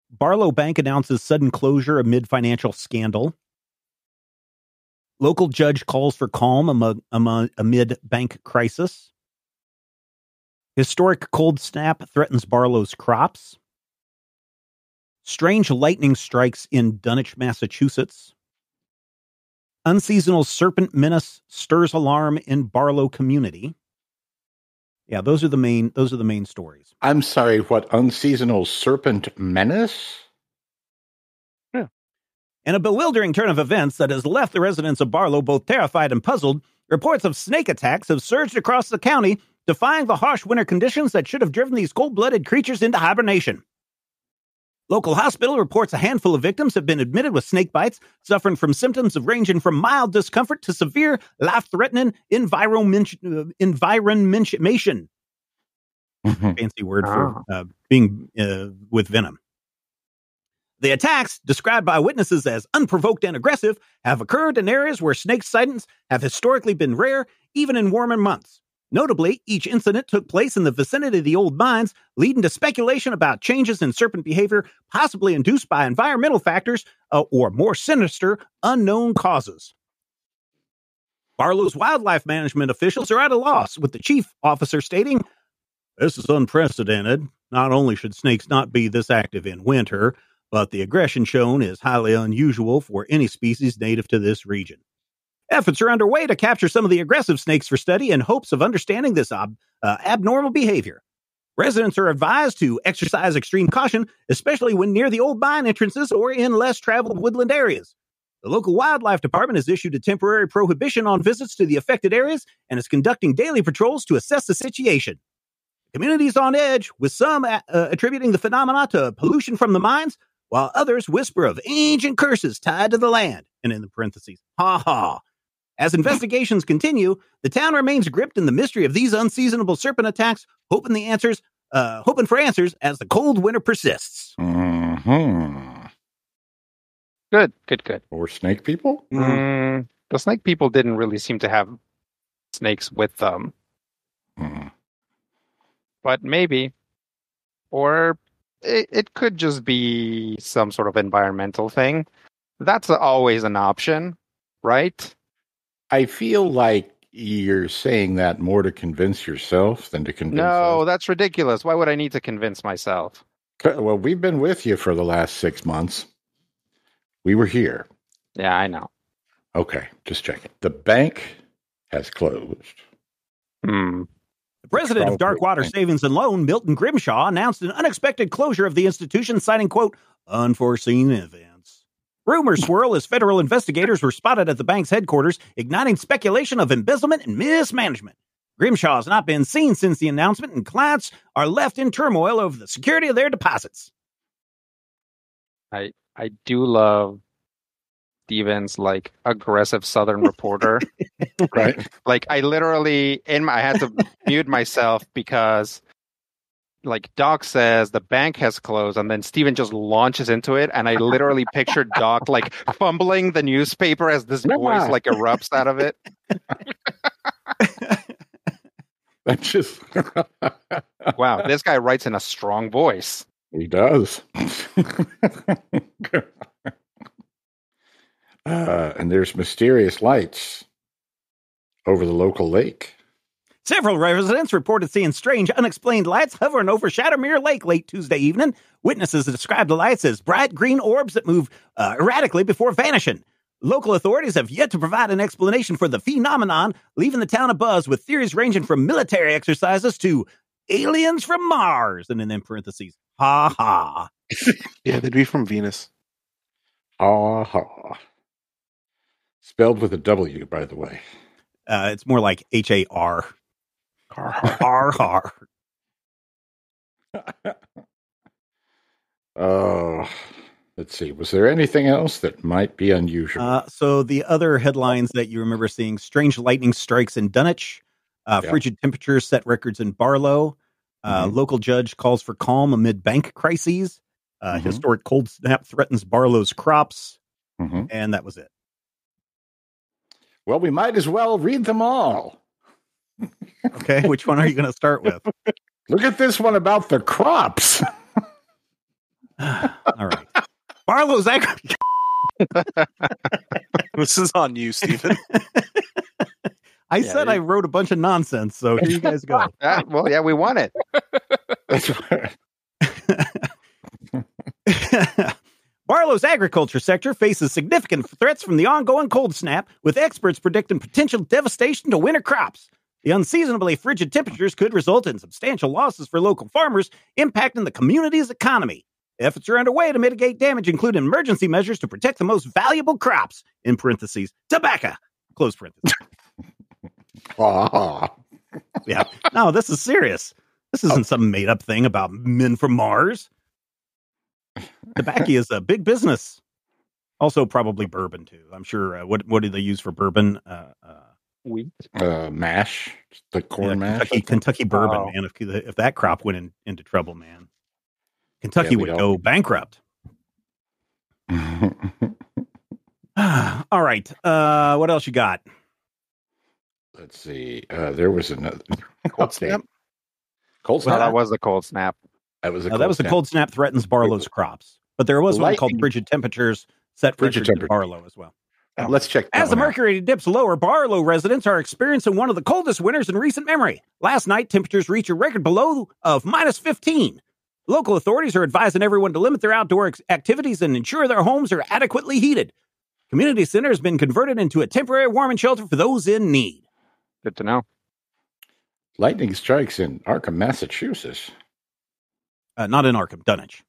S1: Barlow Bank announces sudden closure amid financial scandal. Local judge calls for calm amid bank crisis. Historic cold snap threatens Barlow's crops. Strange lightning strikes in Dunwich, Massachusetts. Unseasonal serpent menace stirs alarm in Barlow community. Yeah, those are the main stories.
S2: I'm sorry, what unseasonal serpent menace?
S1: Yeah. In a bewildering turn of events that has left the residents of Barlow both terrified and puzzled, reports of snake attacks have surged across the county, defying the harsh winter conditions that should have driven these cold-blooded creatures into hibernation. Local hospital reports a handful of victims have been admitted with snake bites, suffering from symptoms ranging from mild discomfort to severe, life-threatening environmentation. Fancy word for being with venom. The attacks, described by witnesses as unprovoked and aggressive, have occurred in areas where snake sightings have historically been rare, even in warmer months. Notably, each incident took place in the vicinity of the old mines, leading to speculation about changes in serpent behavior, possibly induced by environmental factors or more sinister, unknown causes. Barlow's wildlife management officials are at a loss, with the chief officer stating, "This is unprecedented. Not only should snakes not be this active in winter, but the aggression shown is highly unusual for any species native to this region. Efforts are underway to capture some of the aggressive snakes for study in hopes of understanding this abnormal behavior. Residents are advised to exercise extreme caution, especially when near the old mine entrances or in less traveled woodland areas. The local wildlife department has issued a temporary prohibition on visits to the affected areas and is conducting daily patrols to assess the situation. The community is on edge, with some attributing the phenomena to pollution from the mines, while others whisper of ancient curses tied to the land." And in the parentheses, ha ha. As investigations continue, the town remains gripped in the mystery of these unseasonable serpent attacks, hoping for answers as the cold winter persists.
S3: Good.
S2: Or snake people?
S3: The snake people didn't really seem to have snakes with them. But maybe. Or it could just be some sort of environmental thing. That's always an option, right?
S2: I feel like you're saying that more to convince yourself than to convince us.
S3: That's ridiculous. Why would I need to convince myself?
S2: Well, we've been with you for the last 6 months. We were here.
S3: Yeah, I know.
S2: Okay, just checking. The bank has closed.
S3: Hmm.
S1: The president of Darkwater Savings and Loan, Milton Grimshaw, announced an unexpected closure of the institution, citing, quote, unforeseen events. Rumors swirl as federal investigators were spotted at the bank's headquarters, igniting speculation of embezzlement and mismanagement. Grimshaw has not been seen since the announcement, and clients are left in turmoil over the security of their deposits.
S3: I do love Steven's like aggressive Southern reporter.
S2: Right.
S3: Like I literally I had to mute myself because like Doc says the bank has closed, and then Steven just launches into it, and I literally pictured Doc like fumbling the newspaper as this voice like erupts out of it.
S2: That's just
S3: Wow, this guy writes in a strong voice.
S2: he does. And there's mysterious lights over the local lake.
S1: Several residents reported seeing strange, unexplained lights hovering over Shadowmere Lake late Tuesday evening. Witnesses described the lights as bright green orbs that move erratically before vanishing. Local authorities have yet to provide an explanation for the phenomenon, leaving the town abuzz with theories ranging from military exercises to aliens from Mars. And then in parentheses, ha ha.
S4: Yeah, they'd be from Venus.
S2: Ha ha. Spelled with a W, by the way.
S1: It's more like H-A-R.
S4: Har, har.
S1: Har har.
S2: Let's see. Was there anything else that might be unusual?
S1: So the other headlines that you remember seeing: strange lightning strikes in Dunwich, frigid temperatures set records in Barlow, local judge calls for calm amid bank crises, historic cold snap threatens Barlow's crops, and that was it.
S2: Well, we might as well read them all.
S1: Okay, which one are you going to start with?
S2: Look at this one about the crops.
S1: All right. Barlow's
S4: This is on you, Stephen.
S1: I said I wrote a bunch of nonsense, so here you guys go.
S3: Well, yeah, we want it.
S2: That's right.
S1: Barlow's agriculture sector faces significant threats from the ongoing cold snap, with experts predicting potential devastation to winter crops. The unseasonably frigid temperatures could result in substantial losses for local farmers, impacting the community's economy. Efforts are underway to mitigate damage, including emergency measures to protect the most valuable crops, in parentheses, tobacco, close parentheses. Yeah. No, this is serious. This isn't some made-up thing about men from Mars. Tobacco is a big business. Also, probably bourbon too. I'm sure. What do they use for bourbon?
S3: Wheat,
S2: mash, the corn mash.
S1: Kentucky bourbon, man. If that crop went into trouble, man, Kentucky would go bankrupt. All right. What else you got?
S2: Let's see. There was another
S4: Cold snap.
S2: Cold snap.
S3: No, that was the cold snap.
S2: That was
S1: the cold snap threatens Barlow's crops. But there was one called frigid temperatures set frigid in Barlow as well.
S2: Let's check.
S1: As the mercury dips lower, Barlow residents are experiencing one of the coldest winters in recent memory. Last night, temperatures reached a record below of minus 15. Local authorities are advising everyone to limit their outdoor activities and ensure their homes are adequately heated. Community center has been converted into a temporary warming shelter for those in need.
S3: Good to know.
S2: Lightning strikes in Arkham, Massachusetts.
S1: Not in Arkham, Dunwich.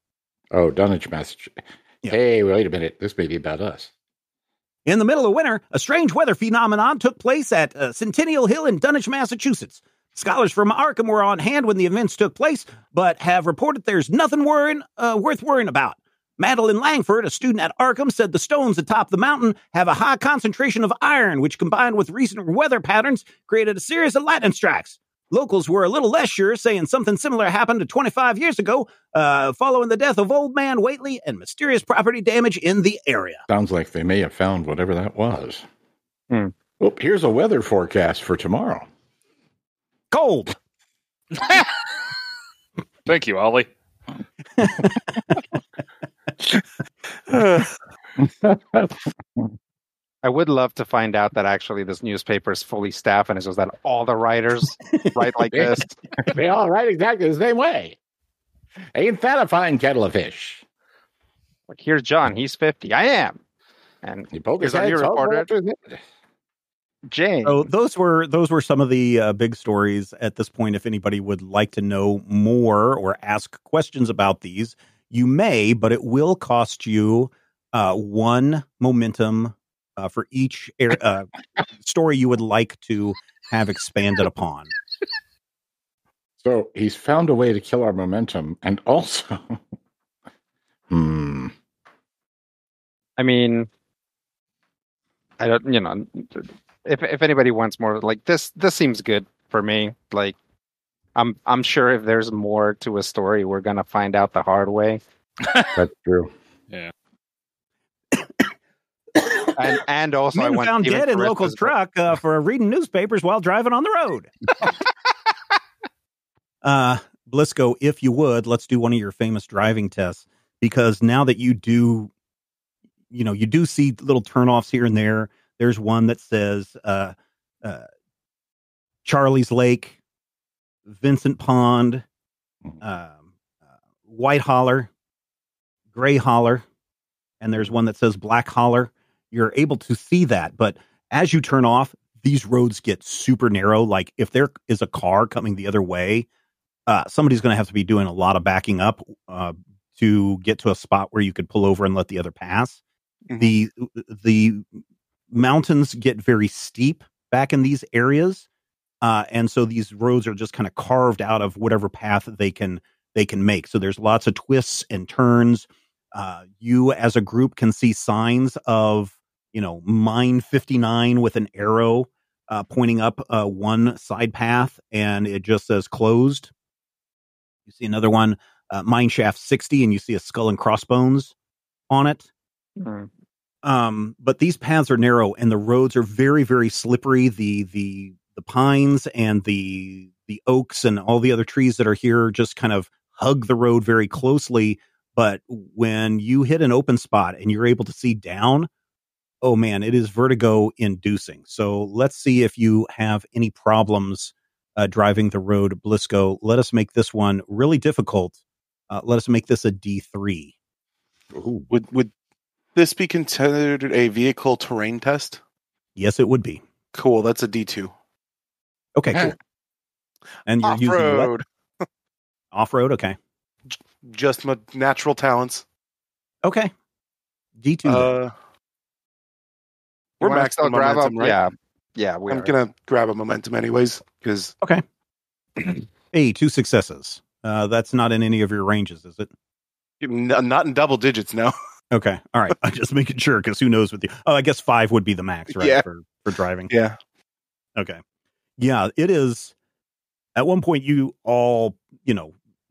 S2: Oh, Dunwich, Massachusetts. Yeah. Hey, wait a minute. This may be about us.
S1: In the middle of winter, a strange weather phenomenon took place at Centennial Hill in Dunwich, Massachusetts. Scholars from Arkham were on hand when the events took place, but have reported there's nothing worth worrying about. Madeline Langford, a student at Arkham, said the stones atop the mountain have a high concentration of iron, which combined with recent weather patterns created a series of lightning strikes. Locals were a little less sure, saying something similar happened 25 years ago, following the death of Old Man Whately and mysterious property damage in the area.
S2: Sounds like they may have found whatever that was. Oh, here's a weather forecast for tomorrow.
S1: Cold.
S5: Thank you, Ollie.
S3: I would love to find out that actually this newspaper is fully staffed, and it's just that all the writers write like this.
S2: They all write exactly the same way. Ain't that a fine kettle of fish?
S3: Like, here's John. He's 50. I am. And
S2: He pulled his
S3: here's our
S2: head.
S3: new reporter, Jane.
S1: So those were some of the big stories at this point. If anybody would like to know more or ask questions about these, you may, but it will cost you 1 momentum for each story you would like to have expanded upon.
S2: So he's found a way to kill our momentum, and also,
S3: I mean, I don't, if anybody wants more, like this seems good for me. Like, I'm sure if there's more to a story, we're gonna find out the hard way.
S2: That's true.
S5: Yeah.
S3: And also, I
S1: Men
S3: want
S1: found
S3: Steven
S1: dead in
S3: Charisma's
S1: local
S3: book.
S1: truck for reading newspapers while driving on the road. Blisco, if you would, let's do one of your famous driving tests, because now that you do see little turnoffs here and there. There's one that says Charlie's Lake, Vincent Pond, White Holler, Gray Holler, and there's one that says Black Holler. You're able to see that, but as you turn off, these roads get super narrow. Like if there is a car coming the other way, somebody's going to have to be doing a lot of backing up to get to a spot where you could pull over and let the other pass. Mm-hmm. The mountains get very steep back in these areas, and so these roads are just kind of carved out of whatever path they can make. So there's lots of twists and turns. You as a group can see signs of mine 59 with an arrow pointing up one side path, and it just says closed. You see another one, mine shaft 60, and you see a skull and crossbones on it. Mm. But these paths are narrow, and the roads are very, very slippery. The pines and the oaks and all the other trees that are here just kind of hug the road very closely. But when you hit an open spot and you're able to see down, oh man, it is vertigo inducing. So let's see if you have any problems driving the road, Blisco. Let us make this one really difficult. Let us make this a D3.
S4: Ooh. Would this be considered a vehicle terrain test?
S1: Yes, it would be.
S4: Cool. That's a D2.
S1: Okay, cool. And you're
S4: off-road.
S1: Using what? Off-road, okay.
S4: Just my natural talents.
S1: Okay. D2.
S4: We're maxed on momentum, right?
S3: Yeah.
S4: I'm gonna grab a momentum anyways, because
S1: okay. Hey, 2 successes. That's not in any of your ranges, is it?
S4: Not in double digits, no.
S1: Okay, all right. I'm just making sure, because who knows with you? Oh, I guess 5 would be the max, right?
S4: Yeah.
S1: For driving.
S4: Yeah.
S1: Okay. Yeah, it is. At one point, you all,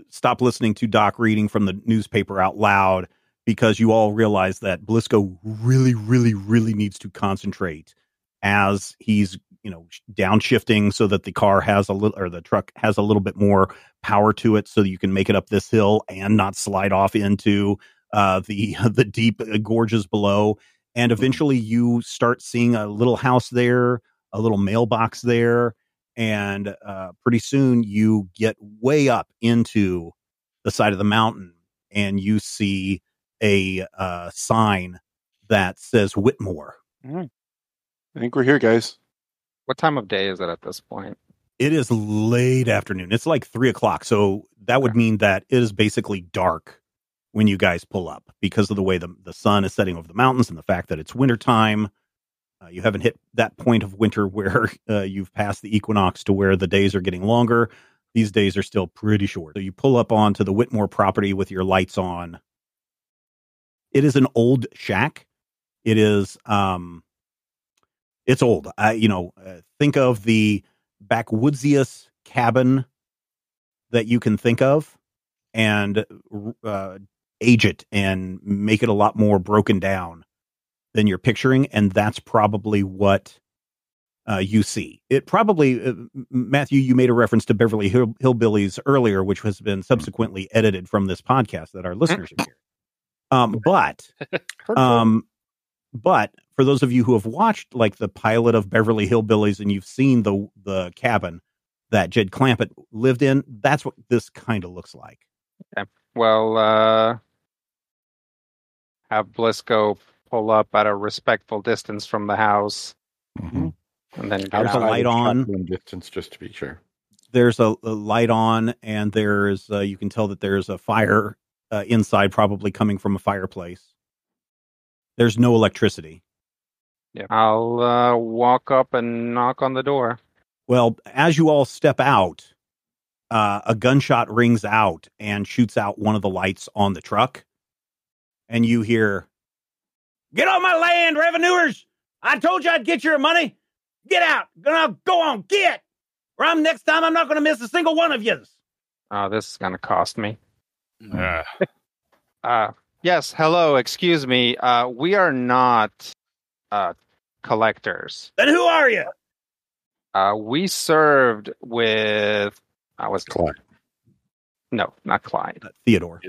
S1: stop listening to Doc reading from the newspaper out loud, because you all realize that Blisco really, really, really needs to concentrate as he's, downshifting so that the car has a little, or the truck has a little bit more power to it, so that you can make it up this hill and not slide off into the deep gorges below. And eventually you start seeing a little house there, a little mailbox there, and pretty soon you get way up into the side of the mountain, and you see a sign that says Whitmore.
S4: All right. I think we're here, guys.
S3: What time of day is it at this point?
S1: It is late afternoon. It's like 3:00. So that would mean that it is basically dark when you guys pull up, because of the way the sun is setting over the mountains and the fact that it's wintertime. You haven't hit that point of winter where you've passed the equinox to where the days are getting longer. These days are still pretty short. So you pull up onto the Whitmore property with your lights on. It is an old shack. It is, it's old. Think of the backwoodsiest cabin that you can think of, and age it and make it a lot more broken down than you're picturing. And that's probably what you see. It probably, Matthew, you made a reference to Beverly Hillbillies earlier, which has been subsequently edited from this podcast that our listeners are hearing. But for those of you who have watched like the pilot of Beverly Hillbillies and you've seen the cabin that Jed Clampett lived in, that's what this kind of looks like.
S3: Okay. Well, have Blisco pull up at a respectful distance from the house,
S2: Mm-hmm.
S3: and then get
S1: There's a
S3: out.
S1: light on.
S2: Distance, just to be sure.
S1: There's a light on, and there's you can tell that there's a fire inside, probably coming from a fireplace. There's no electricity.
S3: Yeah, I'll walk up and knock on the door.
S1: Well, as you all step out, a gunshot rings out and shoots out one of the lights on the truck. And you hear, "Get off my land, revenuers! I told you I'd get your money. Get out! Gonna go on, get! Or next time I'm not going to miss a single one of yous."
S3: Oh, this is going to cost me.
S5: Uh,
S3: Yes, hello, excuse me. We are not collectors.
S1: Then who are you?
S3: We served with...
S2: Clyde.
S3: No, not Clyde.
S1: Theodore.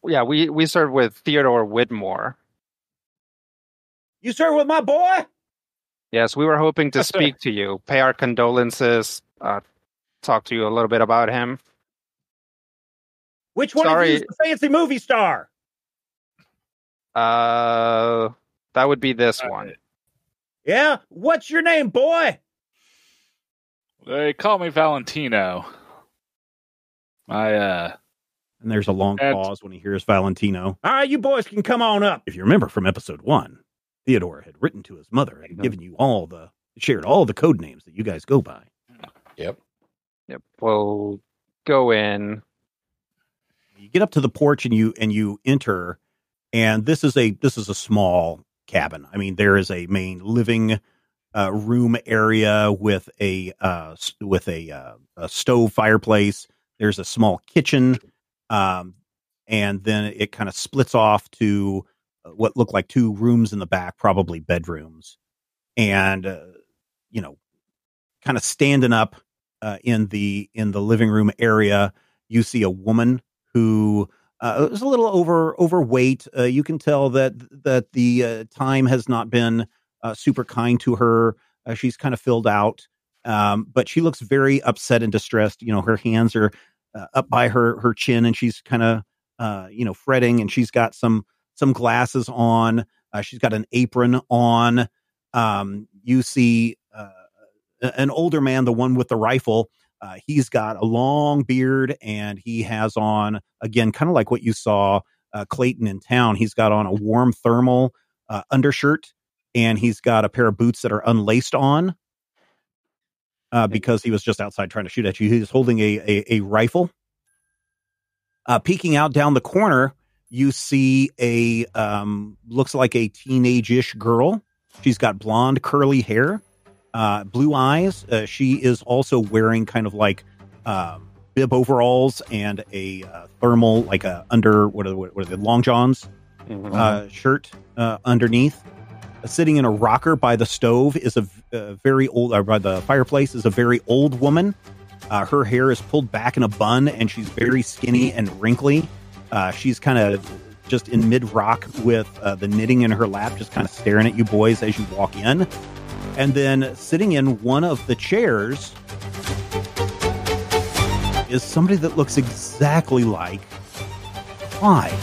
S3: Yeah, we served with Theodore Whitmore.
S1: You serve with my boy?
S3: Yes, we were hoping to
S5: Yes, sir.
S3: speak to you, pay our condolences, talk to you a little bit about him.
S1: Which one of you is the fancy movie star?
S3: That would be this one.
S1: Yeah? What's your name, boy?
S5: They call me Valentino.
S1: And there's a long
S5: And-
S1: pause when he hears Valentino. All right, you boys can come on up. If you remember from episode 1, Theodore had written to his mother and given you shared all the code names that you guys go by.
S2: Yep.
S3: Yep. We'll go in.
S1: You get up to the porch and you enter, and this is a small cabin. I mean, there is a main living room area with a stove fireplace. There's a small kitchen, and then it kind of splits off to what look like 2 rooms in the back, probably bedrooms. And kind of standing up in the living room area, you see a woman who is a little overweight. You can tell that the time has not been super kind to her. She's kind of filled out, but she looks very upset and distressed. Her hands are up by her chin, and she's kind of fretting. And she's got some glasses on. She's got an apron on. You see an older man, the one with the rifle. He's got a long beard, and he has on, again, kind of like what you saw Clayton in town. He's got on a warm thermal undershirt, and he's got a pair of boots that are unlaced on because he was just outside trying to shoot at you. He's holding a rifle. Peeking out down the corner, you see looks like a teenage-ish girl. She's got blonde, curly hair. Blue eyes. She is also wearing kind of like bib overalls and a thermal, like a under what are the long johns shirt underneath. Sitting in a rocker by the stove is a very old, by the fireplace is a very old woman. Her hair is pulled back in a bun, and she's very skinny and wrinkly. She's kind of just in mid rock with the knitting in her lap, just kind of staring at you boys as you walk in. And then sitting in one of the chairs is somebody that looks exactly like Clyde.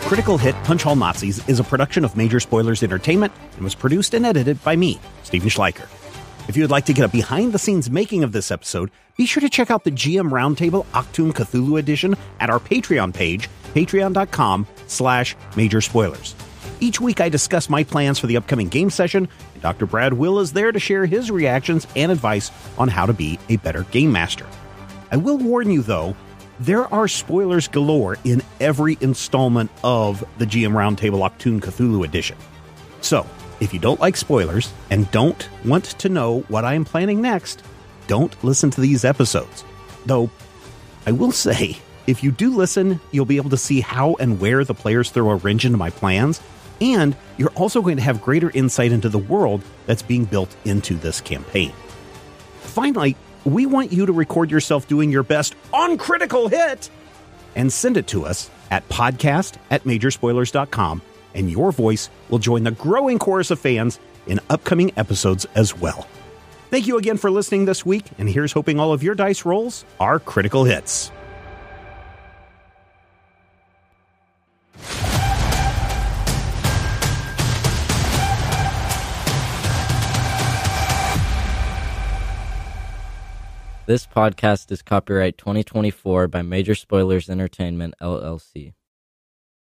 S1: Critical Hit Punch All Nazis is a production of Major Spoilers Entertainment and was produced and edited by me, Steven Schleicher. If you would like to get a behind-the-scenes making of this episode, be sure to check out the GM Roundtable Octoon Cthulhu Edition at our Patreon page, patreon.com/Major Spoilers. Each week I discuss my plans for the upcoming game session, and Dr. Brad Will is there to share his reactions and advice on how to be a better game master. I will warn you, though, there are spoilers galore in every installment of the GM Roundtable Octoon Cthulhu Edition. So, if you don't like spoilers and don't want to know what I am planning next, don't listen to these episodes. Though, I will say, if you do listen, you'll be able to see how and where the players throw a wrench into my plans, and you're also going to have greater insight into the world that's being built into this campaign. Finally, we want you to record yourself doing your best on Critical Hit and send it to us at podcast@majorspoilers.com, and your voice will join the growing chorus of fans in upcoming episodes as well. Thank you again for listening this week, and here's hoping all of your dice rolls are critical hits.
S6: This podcast is copyright 2024 by Major Spoilers Entertainment, LLC.